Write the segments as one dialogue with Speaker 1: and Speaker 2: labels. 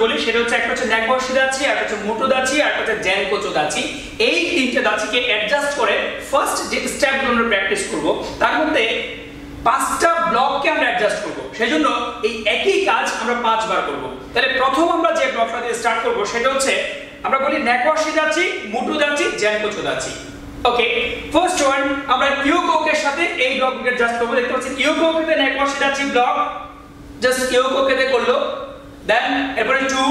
Speaker 1: বলি সেটা হচ্ছে একটা হচ্ছে ন্যাকওয়াশি দাচি, আর একটা হচ্ছে মোটো দাচি, আর একটা হচ্ছে জ্যানকোচো দাচি। এই তিনটে দাচিকে অ্যাডজাস্ট করে ফার্স্ট যে স্টেপগুলো আমরা প্র্যাকটিস করব তার মধ্যে 5টা ব্লককে আমরা অ্যাডজাস্ট করব। সেজন্য এই একই কাজ আমরা 5 বার করব। তাহলে প্রথম আমরা যে ব্লকটা দিয়ে স্টার্ট করব সেটা হচ্ছে আমরা বলি ন্যাকওয়াশি দাচি, মোটো দাচি, জ্যানকোচো দাচি। ওকে, ফার্স্ট ওয়ান আমরা ইয়োকোকের সাথে এই ব্লককে অ্যাডজাস্ট করব। দেখতে পাচ্ছেন ইয়োকোকে ন্যাকওয়াশি দাচি ব্লক, জাস্ট ইয়োকোকে করলো। দেন এরপরে 2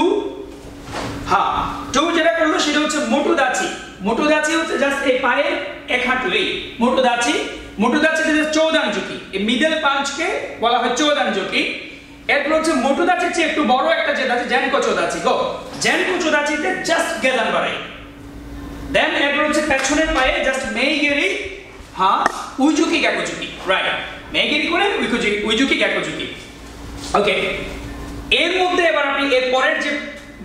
Speaker 1: 2 যেটা করলো সেটা হচ্ছে মোটো দাচি। মোটো দাচি হচ্ছে জাস্ট এই পায়ের এক হাঁটু, এই মোটো দাচি। মোটো দাচিতে যে চৌদানজুকি, এই মিডল পাঞ্চকে বলা হয় চৌদানজুকি। এরপর হচ্ছে মোটো দাচির চেয়ে একটু বড় একটা যে দাচি জ্যানকোচো দাচি। গো, জ্যানকোচো দাচিতে জাস্ট গেদান বাড়াই। দেন এরপর হচ্ছে পেছনের পায়ে জাস্ট মেইগেরি উইজুকি গ্যাকোজুকি, রাইট, মেইগেরি করে উইজুকি গ্যাকোজুকি। ওকে, এর মধ্যে এবার আপনি এর পরের যে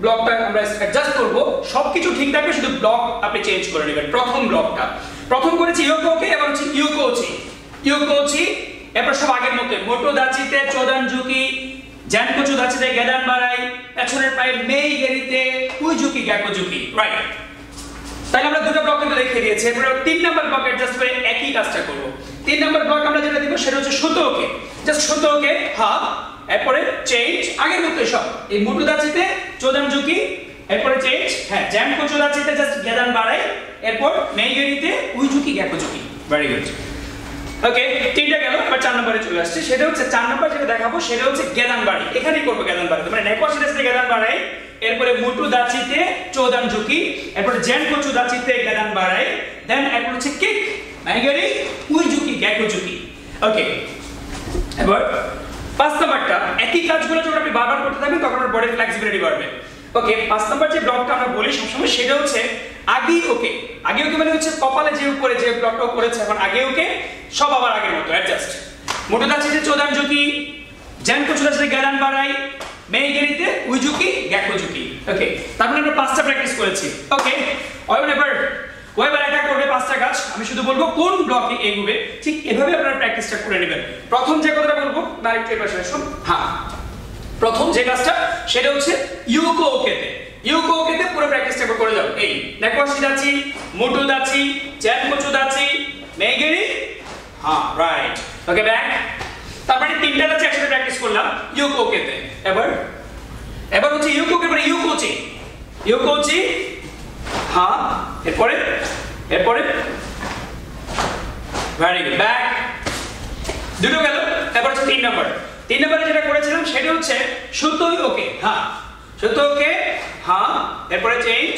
Speaker 1: ব্লকটা আমরা অ্যাডজাস্ট করব সবকিছু ঠিক থাকবে, শুধু ব্লক আপনি চেঞ্জ করে নেবেন। প্রথম ব্লকটা প্রথম করেছি ইয়োকোকে, এবার হচ্ছে ইয়োকোচি। এরপর সব আগের মতো মোটো দাচিতে চৌদানজুকি, জ্যানকোচো দাচিতে গেদান বাড়াই, পেছনের পায়ে মেইগেরিতে উইজুকি গ্যাকোজুকি, রাইট। তাই আমরা দুটো ব্লক কিন্তু দেখিয়ে দিয়েছি। এরপর 3 নাম্বার ব্লক অ্যাডজাস্ট করে একই কাজটা করব। 3 নাম্বার ব্লক আমরা যেটা দিব সেটা হচ্ছে শতোকে, জাস্ট শতোকে এরপরে চেঞ্জ আগের মতো সব এই মোটো দাচিতে চৌদানজুকি, এরপরে চেঞ্জ জ্যানকোচো দাচিতে জাস্ট গেদান বাড়াই, এরপর মেইগেরিতে উইজুকি গ্যাকোজুকি। Very good. ওকে, তিনটা গেল। এবার 4 নম্বরে চলে আসছে, সেটা হচ্ছে 4 নম্বর যেটা দেখাবো সেটা হচ্ছে গেদান বাড়ি। এখানেই করব গেদান বাড়ি, মানে ন্যাকওয়াশি দাচিতে গেদান বাড়াই, এরপরে মোটো দাচিতে চৌদানজুকি, এরপর জ্যানকোচো দাচিতে গেদান বাড়াই, দেন এরপর হচ্ছে কিক মেইগেরি উইজুকি গ্যাকোজুকি। ওকে, এবার 5 নাম্বারটা একই কাজগুলো যখন আপনি বারবার করতে থাকবেন তখন আপনার বডির ফ্লেক্সিবিলিটি বাড়বে। ওকে, 5 নাম্বার যে ব্লকটা আমরা বলি সবসময় সেটা হচ্ছে আগি ওকে। আগি ওকে মানে হচ্ছে কপালে যে উপরে যে ব্লকটা করেছে এখন আগে ওকে, সব আবার আগের মতো অ্যাডজাস্ট। মোটো দাচিতে চৌদানজুকি, জ্যানকোচো দাচিতে গেদান বাড়াই, মেইগেরিতে উইজুকি গ্যাকোজুকি। ওকে, তারপরে আমরা 5টা প্র্যাকটিস করেছি। ওকে, এবার এটা করবে 5টা কাজ। আমি শুধু বলবো কোন ব্লকে এগোবে, ঠিক এভাবে আপনারা প্র্যাকটিসটা করে নেবেন। প্রথম যে কথাটা বলবো না একটু এবার শুনুন। প্রথম যে কাজটা সেটা হচ্ছে ইয়োকোকেতে পুরো প্র্যাকটিসটা করে যাও। এই ন্যাকওয়াশি দাচি, মোটো দাচি, জ্যানকোচো দাচি, মেইগেরি, রাইট। ওকে, ব্যাক। তারপরে 3টা দাচি একসাথে প্র্যাকটিস করলাম ইয়োকোকেতে। এবার হচ্ছে ইয়োকোকে পরে ইয়োকোচি, এরপরে ভেরি গুড, ব্যাক। দুটো গেল। এবার হচ্ছে 3 নম্বরে যেটা করেছিলাম সেটা হচ্ছে সুতোই ওকে, সুতোকে, এরপরে চেঞ্জ,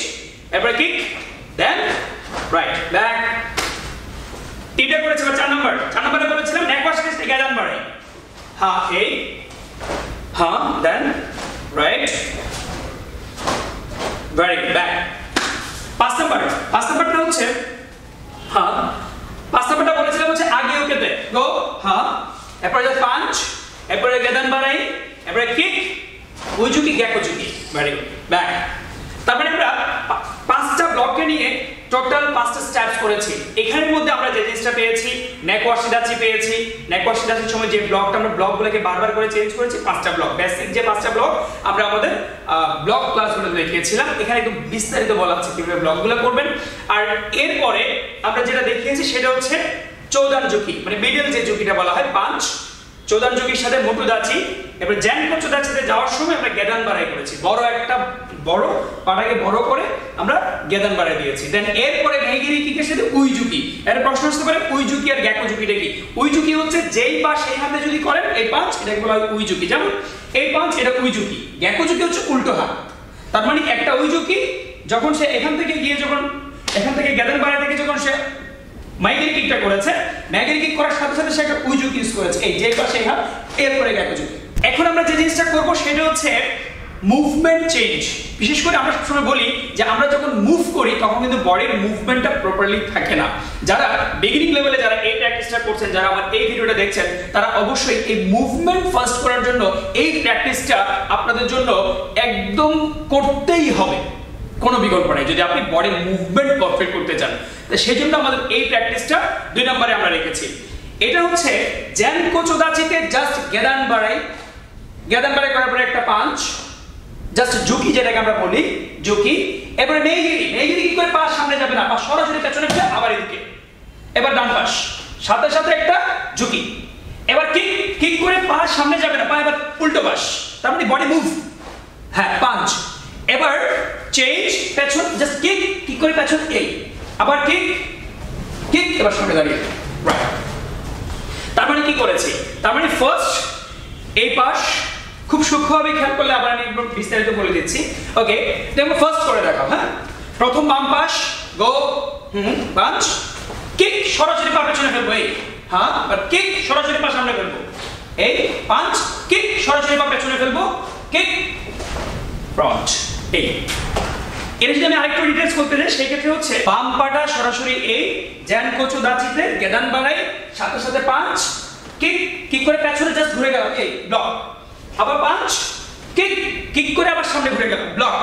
Speaker 1: এরপরে কিক, দেন রাইট, ব্যাক। 3টা করেছি। এবার 4 নম্বরে বলেছিলাম ন্যাকওয়াশি দাচিতে গেদান বাড়াই, এই, দেন রাইট, ভেরি গুড, ব্যাক। 5 নাম্বারটা হচ্ছে 5 নাম্বারটা বলেছিলাম হচ্ছে আগে ওকেতে গো, এরপরে পাঞ্চ, এরপরে গেদান বাড়াই, এরপরে কিক উইজুকি গ্যাকোজুকি। Very good, back. তারপরে আমরা 5টা ব্লককে নিয়ে টোটাল 5টা স্টেপস করেছি। এখানের মধ্যে আমরা যে জিনিসটা পেয়েছি ন্যাকওয়াশি দাচি পেয়েছি। ন্যাকওয়াশি দাচির সময় যে ব্লকটা আমরা ব্লকগুলোকে বারবার করে চেঞ্জ করেছি 5টা ব্লক, বেসিক যে 5টা ব্লক আমরা আমাদের ব্লক ক্লাসগুলোতে দেখিয়েছিলাম। এখানে একটু বিস্তারিত বলা হচ্ছে কিভাবে ব্লকগুলো করবেন। আর এরপরে আমরা যেটা দেখিয়েছি সেটা হচ্ছে চৌদানজুকি, মানে মিডল যে জুকিটা বলা হয় পাঞ্চ, চৌদানজুকির সাথে মোটো দাচি। এবার জ্যানকোচো দাচিতে যাওয়ার সময় আমরা গেদান বাড়াই করেছি, বড় পাটাকে বড় করে আমরা গেদান বাড়াই দিয়েছি। দেন এরপরে মেইগেরি কিকের সাথে উইজুকি। এর প্রশ্ন আসতে পারে উইজুকি আর গ্যাকোজুকিটা কি? উইজুকি হচ্ছে যেই পা সেই হাতে যদি করেন এই পাঞ্চ, এটাকে বলা হয় উইজুকি। যেমন এই পাঞ্চ, এটা উইজুকি। গ্যাকোজুকি হচ্ছে উল্টো হাত। তার মানে একটা উইজুকি যখন সে এখান থেকে গেদান বাড়াই থেকে যখন সে মেইগেরি কিকটা করেছে, মেইগেরি কিক করার সাথে সাথে সে একটা উইজুকি ইউজ করেছে, এই যেই পা সেই হাত, এরপরে গ্যাকোজুকি। এখন আমরা যে জিনিসটা করব সেটা হচ্ছে মুভমেন্ট চেঞ্জ। বিশেষ করে আমরা সবসময় বলি যে আমরা যখন মুভ করি তখন কিন্তু বডির মুভমেন্টটা প্রপারলি থাকে না। যারা বিগিনিং লেভেলে যারা এই প্র্যাকটিসটা করছেন, যারা আমার এই ভিডিওটা দেখছেন, তারা অবশ্যই এই মুভমেন্ট ফার্স্ট করার জন্য এই প্র্যাকটিসটা আপনাদের জন্য একদম করতেই হবে, কোনো বিকল্প নেই যদি আপনি বডির মুভমেন্ট পারফেক্ট করতে চান। তো সেই জন্য আমাদের এই প্র্যাকটিসটা 2 নম্বরে আমরা রেখেছি। এটা হচ্ছে জ্যানকোচো দাচিতে জাস্ট গেদান বাড়াই করার পরে একটা পাঞ্চ, জাস্ট ঝুঁকি যেটাকে আমরা বলি ঝুঁকি। এবারে মেইগিরি, মেইগিরি কি করে পা সামনে যাবে না, পা সরাসরি পেছনে যাবে আবার এদিকে। এবার ডান পাশ, সাথে সাথে একটা ঝুঁকি। এবার কিক, কিক করে পা সামনে যাবে না, পা এবার উল্টো পাশ, তার মানে বডি মুভ। হ্যাঁ, পাঞ্চ। এবার চেঞ্জ, পেছন, জাস্ট কিক, কিক করে পেছন এই, আবার কিক, কিক, এবার সামনে দাঁড়িয়ে, রাইট। তার মানে কি করেছি, তার মানে ফার্স্ট এই পাশ খুব সূক্ষ্মভাবে খেয়াল করলে আবার আমি বিস্তারিত বলে দিচ্ছি। ওকে, দেখো ফার্স্ট করে দেখাও। হ্যাঁ, প্রথম বাম পাশ, গো, পাঞ্চ, কিক, সরাসরি পা পেছনে ফেলবো এই, হ্যাঁ, আর কিক, সরাসরি পা সামনে ফেলবো এই, পাঞ্চ, কিক, সরাসরি পা পেছনে ফেলবো, কিক, ফ্রন্ট এই। এর যদি আমি আরেকটু ডিটেইলস করতে যাই, সেই ক্ষেত্রে হচ্ছে বাম পাটা সরাসরি এই, জ্যানকোচোদাচিতে গেদান বাড়াই, সাথে সাথে পাঞ্চ, কিক, কিক করে পেছনে জাস্ট ঘুরে গেলাম এই, ব্লক, আবার পাঞ্চ, কিক, কিক করে আবার সামনে ঘুরে গেলাম, ব্লক,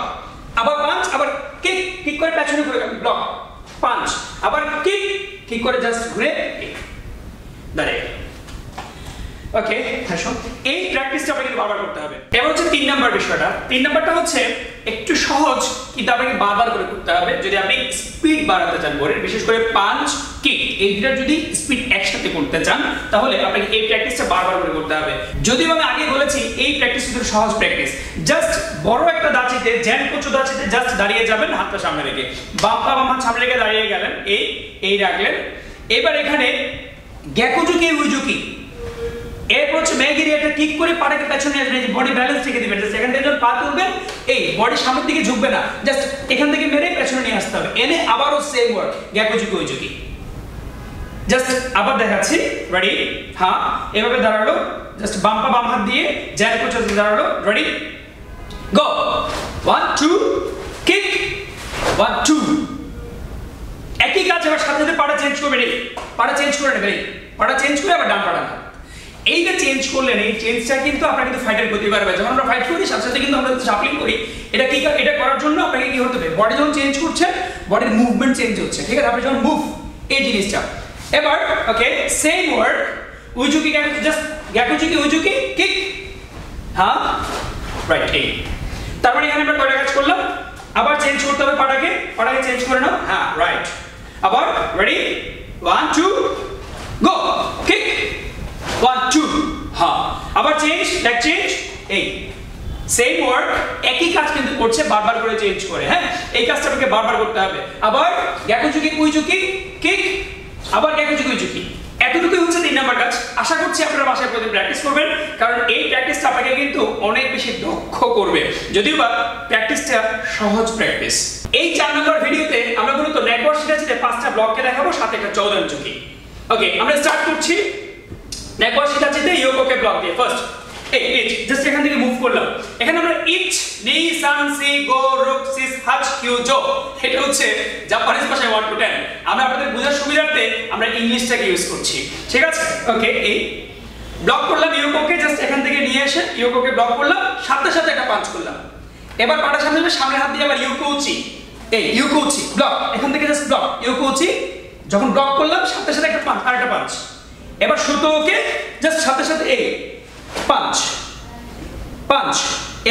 Speaker 1: আবার পাঞ্চ, আবার কিক, কিক করে পেছনে ঘুরে গেলাম, ব্লক, পাঞ্চ, আবার কিক, কিক করে জাস্ট ঘুরে দাঁড়িয়ে। ওকে, এই প্র্যাকটিসটা আপনাকে বারবার করতে হবে। এবার হচ্ছে 3 নাম্বার বিষয়টা। 3 নাম্বারটা হচ্ছে একটু সহজ, কিন্তু আপনাকে বারবার করে করতে হবে যদি আপনি স্পিড বাড়াতে চান বলের, বিশেষ করে পাঞ্চ, কিক এই দুটো যদি স্পিড একসাথে করতে চান তাহলে আপনাকে এই প্র্যাকটিসটা বারবার করে করতে হবে। যদিও আমি আগে বলেছি এই প্র্যাকটিস কিন্তু সহজ প্র্যাকটিস। জাস্ট বড় একটা দাঁচিতে, জ্যানকোচোদাচিতে জাস্ট দাঁড়িয়ে যাবেন, হাতটা সামনে রেখে, বাম পা বাম হাত সামনে রেখে দাঁড়িয়ে গেলেন এই, এই রাখলেন। এবার এখানে গ্যাকুজুকি উইজুকি, এরপর হচ্ছে মেইগিরি, একটা কিক করে পাটাকে পেছনে আসবেন, এই বডি ব্যালেন্স রেখে দিবেন। জাস্ট এখান থেকে যখন পা তুলবেন এই বডি সামনের দিকে ঝুঁকবে না, জাস্ট এখান থেকে মেরে পেছনে নিয়ে আসতে হবে। এনে আবারও সেম ওয়ার্ক, গ্যাকুজুকি উইজুকি। জাস্ট আবার দেখাচ্ছি, রেডি, হ্যাঁ, এভাবে দাঁড়ালো, জাস্ট বাম পা বাম হাত দিয়ে জ্যানকোচোদাচিতে দাঁড়ালো, রেডি, গো, 1 2 কিক, 1 2। একই কাজ এবার সাথে সাথে পাটা চেঞ্জ করবে, রেডি, পাটা চেঞ্জ করে নেবে, পাটা চেঞ্জ করে আবার ডান পাটা। এইটা চেঞ্জ করলেন, এই চেঞ্জটা কিন্তু আপনার কিন্তু ফাইটের গতি বাড়াবে। যখন আমরা ফাইট করি সাথে সাথে কিন্তু আমরা শাফলিং করি, এটা কি, এটা করার জন্য আপনাকে কি হতে হবে, বডি যখন চেঞ্জ করছে বডির মুভমেন্ট চেঞ্জ হচ্ছে, ঠিক আছে, আপনি যখন মুভ এই জিনিসটা। এবার ওকে, সেম ওয়ার্ড, উইজুকি, জাস্ট গ্যাকুজুকি উইজুকি, কিক, হ্যাঁ, রাইট এই। তার মানে এখানে আমরা কয়টা কাজ করলাম, আবার চেঞ্জ করতে হবে পাটাকে, পাটাকে চেঞ্জ করে নাও, হ্যাঁ, রাইট, আবার রেডি, 1 2 গো, কিক, 1 2, হ্যাঁ, আবার চেঞ্জ, ব্যাক চেঞ্জ এই, সেম ওয়ার্ক, একই কাজ কিন্তু করছে বারবার করে চেঞ্জ করে। হ্যাঁ, এই কাজটা আপনাকে বারবার করতে হবে। আবার গ্যাকুজুকি উইজুকি, কিক, আবার গ্যাকুজুকি উইজুকি। এতটুকুই হচ্ছে 3 নাম্বার কাজ। আশা করছি আপনারা বাসায় প্রতিদিন প্র্যাকটিস করবেন, কারণ এই প্র্যাকটিসটা আপনাকে কিন্তু অনেক বেশি দক্ষ করবে, যদিও বা প্র্যাকটিসটা সহজ প্র্যাকটিস। এই 4 নাম্বার ভিডিওতে আমরা মূলত নেটওয়ার্ক শিখেছি 5টা ব্লককে দেখাবো, সাথে একটা 14 ঝুঁকি। ওকে, আমরা স্টার্ট করছি নেটওয়ার্ক শিখাচ্ছিতে ইয়োকোকে ব্লক দিয়ে। ফার্স্ট এই ইচ, জাস্ট এখান থেকে মুভ করলাম। এখানে আমরা ইচ, নি, সান, সি, গো, রুক, সিস, হাচ, কিউ, জো, এটা হচ্ছে জাপানিজ ভাষায় 1 to 10। আমরা আপনাদের বোঝার সুবিধার্থে আমরা ইংলিশটাকে ইউজ করছি, ঠিক আছে। ওকে, এই ব্লক করলাম ইয়োকোকে, জাস্ট এখান থেকে নিয়ে এসে ইয়োকোকে ব্লক করলাম, সাথে সাথে একটা পাঞ্চ করলাম। এবার পাটা সামনে সামনে হাত দিয়ে আবার ইয়োকোচি, এই ইয়োকোচি ব্লক, এখান থেকে জাস্ট ব্লক ইয়োকোচি, যখন ব্লক করলাম সাথে সাথে একটা পাঞ্চ, আরেকটা পাঞ্চ। এবার সুতোকে জাস্ট সাথে সাথে এই পাঞ্চ, পাঞ্চ।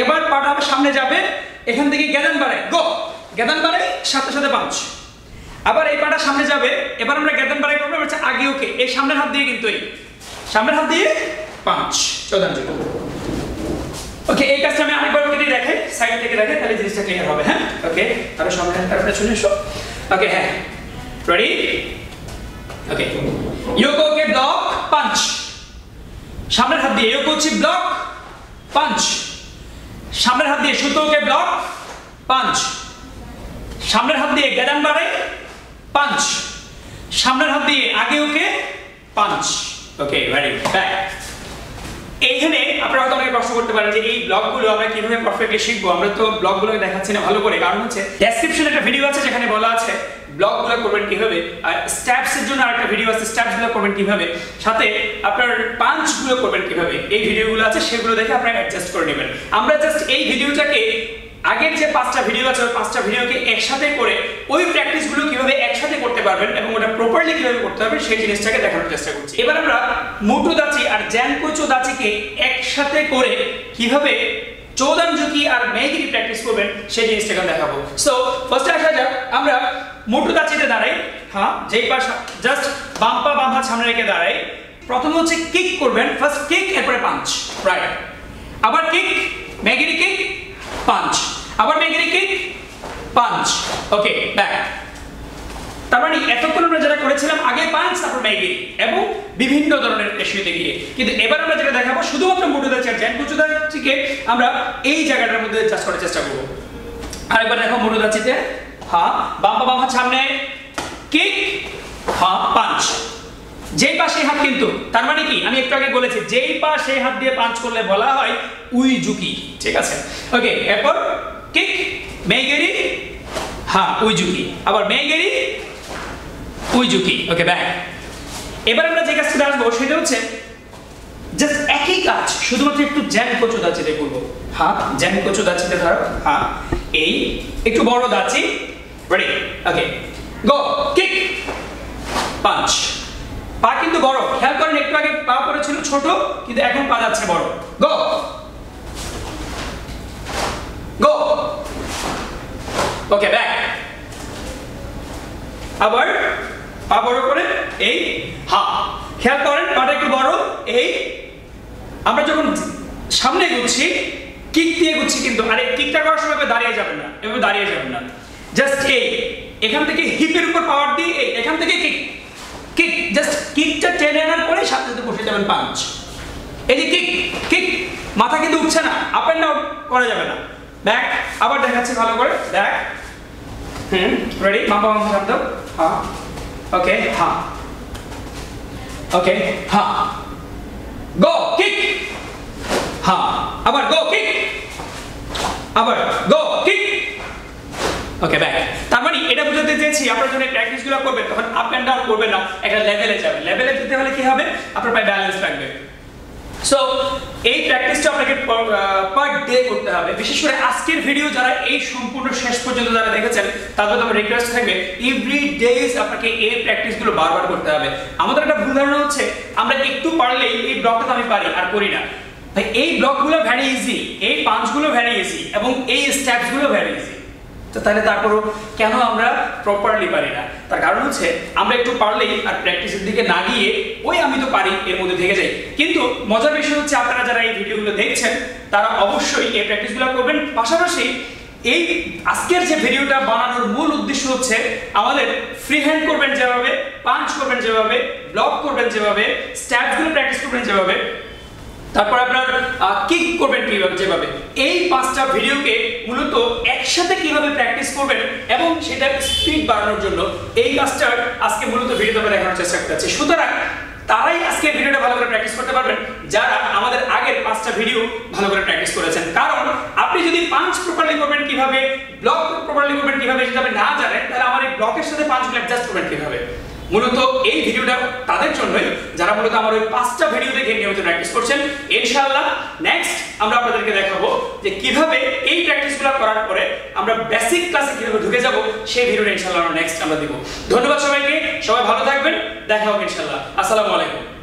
Speaker 1: এবার পাটা আবার সামনে যাবে, এখান থেকে গেদান বাড়াই, গো, গেদান বাড়াই, সাথে সাথে পাঞ্চ। আবার এই পাটা সামনে যাবে, এবার আমরা গেদান বাড়াই করবো, হচ্ছে আগে ওকে, এই সামনের হাত দিয়ে কিন্তু এই সামনের হাত দিয়ে পাঞ্চ, 14 ঝুঁকি। ওকে, এই কাজটা আমি আরেকবার ওকে দিয়ে দেখাই, সাইড থেকে দেখাই, তাহলে জিনিসটা ক্লিয়ার হবে। হ্যাঁ, ওকে, আরো সামনে তার পেছনে এসো। ওকে, হ্যাঁ, রেডি, ওকে, ইয়োকোকে ব্লক, পাঞ্চ, সামনের হাত দিয়ে ইয়োকোচি ব্লক, পাঞ্চ, সামনের হাত দিয়ে সুতোকে ব্লক, পাঞ্চ, সামনের হাত দিয়ে গেদান বাড়াই, পাঞ্চ, সামনের হাত দিয়ে আগে ওকে, পাঞ্চ। ওকে, রেডি, ব্যাক। এইখানে আপনারা হয়তো অনেকে প্রশ্ন করতে পারেন যে এই ব্লকগুলো আমরা কিভাবে পারফেক্টলি শিখবো। আমরা তো ব্লকগুলোকে দেখাচ্ছি না ভালো করে, কারণ হচ্ছে ডেসক্রিপশনে একটা ভিডিও আছে যেখানে বলা আছে ব্লকগুলো করবেন কিভাবে, আর স্টেপস এর জন্য আরেকটা ভিডিও আছে, স্টেপসগুলো করবেন কিভাবে, সাথে আপনার পাঞ্চগুলো করবেন কিভাবে, এই ভিডিওগুলো আছে, সেগুলো দেখে আপনারা অ্যাডজাস্ট করে নেবেন। আমরা জাস্ট এই ভিডিওটাকে আগের যে 5টা ভিডিও আছে ওই 5টা ভিডিওকে একসাথে করে ওই প্র্যাকটিসগুলো কিভাবে একসাথে করতে পারবেন এবং ওটা প্রপারলি কিভাবে করতে হবে সেই জিনিসটাকে দেখানোর চেষ্টা করছি। এবার আমরা মোটোদাচি আর জ্যানকোচোদাচিকে একসাথে করে কিভাবে 14 ঝুঁকি আর মেগিরি প্র্যাকটিস করবেন সেই জিনিসটা এখন দেখাবো। সো ফার্স্টে আসা যাক, আমরা মোটু দাচিতে দাঁড়াই। হ্যাঁ, যেই পাশ জাস্ট বাম পা বাম হাত সামনে রেখে দাঁড়াই। প্রথম হচ্ছে কিক করবেন, ফার্স্ট কিক এরপরে পাঞ্চ, রাইট, আবার কিক, মেগিরি কিক, পাঞ্চ, আবার মেগিরি কিক, পাঞ্চ, ওকে ব্যাক। তার মানে এতক্ষণ আমরা যেটা করেছিলাম আগে পাঞ্চ তারপর মেগিরি এবং বিভিন্ন ধরনের রেশিওতে গিয়ে, কিন্তু এবার আমরা যেটা দেখাবো শুধুমাত্র মোটু দাচি আর জ্যানকুচু দাচিকে আমরা এই জায়গাটার মধ্যে জাস্ট করার চেষ্টা করব। আরেকবার দেখো মোটু দাচিতে, হ্যাঁ বাম পা বাম হাত সামনে, কিক, হ্যাঁ পাঞ্চ, যেই পা সেই হাত, কিন্তু তার মানে কি আমি একটু আগে বলেছি যেই পা সেই হাত দিয়ে পাঞ্চ করলে বলা হয় উইজুকি, ঠিক আছে, ওকে। এরপর কিক, মেগিরি, হ্যাঁ উইজুকি, আবার মেগিরি, উইজুকি, ওকে ব্যাক। এবার আমরা যে কাজটা আসবো সেটা হচ্ছে জাস্ট একই কাজ শুধুমাত্র একটু জ্যানকুচু দাচিতে করব। হ্যাঁ জ্যানকুচু দাচিতে ধরো, হ্যাঁ এই একটু বড় দাচি, রেডি, ওকে গো, কিক, পাঞ্চ, পা কিন্তু বড়, খেয়াল করেন একটু আগে পা পড়েছিল ছোট কিন্তু এখন পা যাচ্ছে বড়, গো গো, ওকে ব্যাক, আবার পা বড় করে এই, হ্যাঁ খেয়াল করেন পাটা একটু বড়, এই আমরা যখন সামনে ঘুরছি কিক দিয়ে ঘুরছি, কিন্তু আরে কিকটা করার সময় দাঁড়িয়ে যাবেন না, এভাবে দাঁড়িয়ে যাবেন না, জাস্ট এই এখান থেকে হিপের উপর পাওয়ার দিয়ে এই এখান থেকে কিক, কিক, জাস্ট কিকটা টেনে আনার পরে সাথে সাথে বসে যাবেন পাঞ্চ, এই যে কিক, কিক, মাথা কিন্তু উঠছে না, আপ এন্ড ডাউন করা যাবে না, ব্যাক, আবার দেখাচ্ছি ভালো করে, ব্যাক, রেডি, মাপা মাপা সামনে দাও, হ্যাঁ ওকে, হ্যাঁ ওকে, হ্যাঁ গো কিক, হ্যাঁ আবার গো কিক, আবার গো কিক, ওকে ব্যাক। তার মানে এটা বুঝাতে চেয়েছি আপনারা যখন প্র্যাকটিসগুলো করবেন তখন আপ এন্ড ডাউন করবেন না, একটা লেভেলে যাবেন, লেভেলে যেতে হলে কি হবে আপনার পায়ে ব্যালেন্স থাকবে। সো এই প্র্যাকটিসটা আপনাকে পার ডে করতে হবে, বিশেষ করে আজকের ভিডিও যারা এই সম্পূর্ণ শেষ পর্যন্ত যারা দেখেছেন তাদের তো আমার রিকোয়েস্ট থাকবে এভরি ডেজ আপনাকে এই প্র্যাকটিসগুলো বারবার করতে হবে। আমাদের একটা ভুল ধারণা হচ্ছে আমরা একটু পারলেই এই ব্লকটা তো আমি পারি আর করি না, ভাই এই ব্লকগুলো ভেরি ইজি, এই পাঞ্চগুলো ভেরি ইজি এবং এই স্টেপসগুলো ভেরি ইজি, তো তাহলে তারপরও কেন আমরা প্রপারলি পারি না? তার কারণ হচ্ছে আমরা একটু পারলেই আর প্র্যাকটিসের দিকে না গিয়ে ওই আমি তো পারি এর মধ্যে থেকে যাই। কিন্তু মজার বিষয় হচ্ছে আপনারা যারা এই ভিডিওগুলো দেখছেন তারা অবশ্যই এই প্র্যাকটিসগুলো করবেন। পাশাপাশি এই আজকের যে ভিডিওটা বানানোর মূল উদ্দেশ্য হচ্ছে আমাদের ফ্রি হ্যান্ড করবেন যেভাবে, পাঞ্চ করবেন যেভাবে, ব্লক করবেন যেভাবে, স্ট্যাপসগুলো প্র্যাকটিস করবেন যেভাবে, তারপর আপনার কিক করবেন কিভাবে, যেভাবে, এই পাঁচটা ভিডিওকে মূলত একসাথে কিভাবে প্র্যাকটিস করবেন এবং সেটার স্পিড বাড়ানোর জন্য এই কাজটা আজকে মূলত ভিডিওতে দেখানোর চেষ্টা করছি। সুতরাং তারাই আজকে ভিডিওটা ভালো করে প্র্যাকটিস করতে পারবেন যারা আমাদের আগের পাঁচটা ভিডিও ভালো করে প্র্যাকটিস করেছেন। কারণ আপনি যদি পাঞ্চ প্রপারলি করবেন কিভাবে, ব্লক প্রপারলি করবেন কিভাবে সেটা আপনি না জানেন, তাহলে আমার এই ব্লকের সাথে পাঞ্চগুলো অ্যাডজাস্ট করবেন কিভাবে। মূলত এই ভিডিওটা তাদের জন্যই যারা মূলত আমার ওই পাঁচটা ভিডিও দেখে নিয়মিত প্র্যাকটিস করছেন। ইনশাআল্লাহ নেক্সট আমরা আপনাদেরকে দেখাবো যে কিভাবে এই প্র্যাকটিসগুলো করার পরে আমরা বেসিক ক্লাসে কিভাবে ঢুকে যাব, সেই ভিডিওটা ইনশাআল্লাহ নেক্সট আমরা দেব। ধন্যবাদ সবাইকে, সবাই ভালো থাকবেন, দেখা হবে ইনশাআল্লাহ। আসসালামু আলাইকুম।